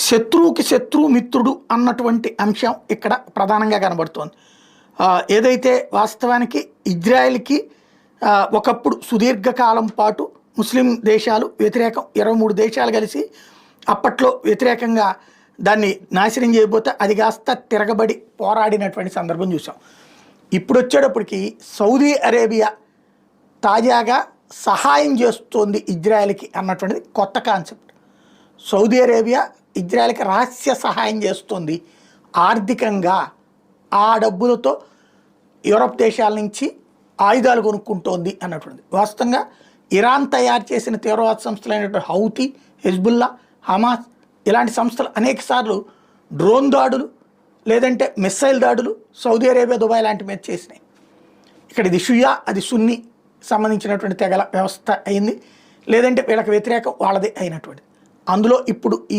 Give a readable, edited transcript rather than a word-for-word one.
శత్రువుకి శత్రువు మిత్రుడు అన్నటువంటి అంశం ఇక్కడ ప్రధానంగా కనబడుతోంది. ఏదైతే వాస్తవానికి ఇజ్రాయెల్కి ఒకప్పుడు సుదీర్ఘకాలం పాటు ముస్లిం దేశాలు వ్యతిరేకం 23 దేశాలు కలిసి అప్పట్లో వ్యతిరేకంగా దాన్ని నాశనం చేయబోతే అది కాస్త తిరగబడి పోరాడినటువంటి సందర్భం చూసాం. ఇప్పుడు వచ్చేటప్పటికి సౌదీ అరేబియా తాజాగా సహాయం చేస్తోంది ఇజ్రాయెల్కి అన్నటువంటిది కొత్త కాన్సెప్ట్. సౌదీ అరేబియా ఇజ్రాయెల్కి రహస్య సహాయం చేస్తుంది ఆర్థికంగా. ఆ డబ్బులతో యూరప్ దేశాల నుంచి ఆయుధాలు కొనుక్కుంటోంది అన్నటువంటిది. వాస్తవంగా ఇరాన్ తయారు చేసిన తీవ్రవాద సంస్థలైనటువంటి హౌతీ, హెజ్బుల్లా, హమాస్ ఇలాంటి సంస్థలు అనేకసార్లు డ్రోన్ దాడులు లేదంటే మిస్సైల్ దాడులు సౌదీ అరేబియా, దుబాయ్ లాంటి మీద చేసినాయి. ఇక్కడ ఇది షియా, అది సున్నీ సంబంధించినటువంటి తెగల వ్యవస్థ అయింది, లేదంటే వీళ్ళకి వ్యతిరేకం వాళ్ళదే అయినటువంటిది. అందులో ఇప్పుడు ఈ